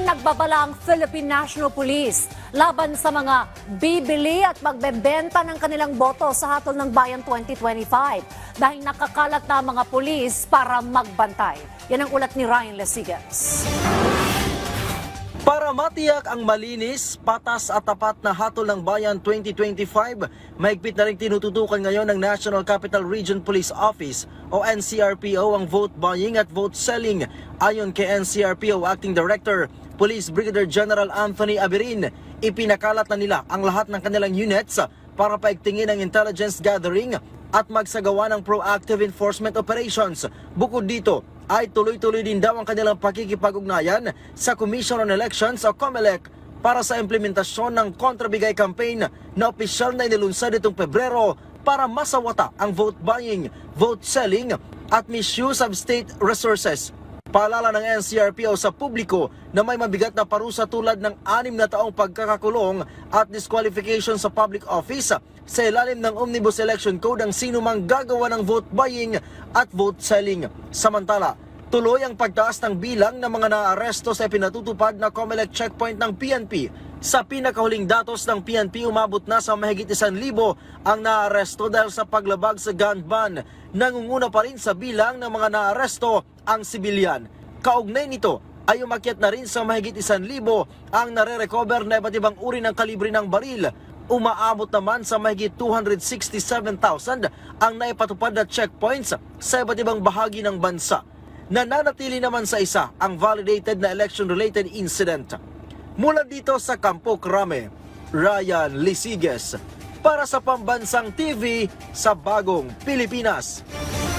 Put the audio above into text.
nagbabala ang Philippine National Police laban sa mga bibili at magbebenta ng kanilang boto sa Hatol ng Bayan 2025 dahil nakakalat na mga pulis para magbantay. Yan ang ulat ni Ryan Lesigas. Para matiyak ang malinis, patas at tapat na Hatol ng Bayan 2025, mahigpit na rin tinututukan ngayon ng National Capital Region Police Office o NCRPO ang vote buying at vote selling. Ayon kay NCRPO Acting Director, Police Brigadier General Anthony Abirin, ipinakalat na nila ang lahat ng kanilang units para paigtingin ang intelligence gathering at magsagawa ng proactive enforcement operations. Bukod dito, ay tuloy-tuloy din daw ang kanilang pakikipag-ugnayan sa Commission on Elections o COMELEC para sa implementasyon ng kontrabigay campaign na opisyal na inilunsad itong Pebrero para masawata ang vote buying, vote selling at misuse of state resources. Paalala ng NCRPO sa publiko na may mabigat na parusa tulad ng 6 na taong pagkakakulong at disqualification sa public office sa ilalim ng Omnibus Election Code ang sino mang gagawa ng vote buying at vote selling. Samantala, tuloy ang pagtaas ng bilang ng mga naaresto sa pinatutupad na COMELEC checkpoint ng PNP. Sa pinakahuling datos ng PNP, umabot na sa mahigit 1,000 ang naaresto dahil sa paglabag sa gun ban. Nangunguna pa rin sa bilang ng mga naaresto ang sibilyan. Kaugnay nito ay umakyat na rin sa mahigit 1,000 ang nare-recover na iba't ibang uri ng kalibre ng baril. Umaabot naman sa mahigit 267,000 ang naipatupad na checkpoints sa iba't ibang bahagi ng bansa. Nananatili naman sa isa ang validated na election-related incident. Mula dito sa Campo Crame, Ryan Lesigas para sa Pambansang TV sa Bagong Pilipinas.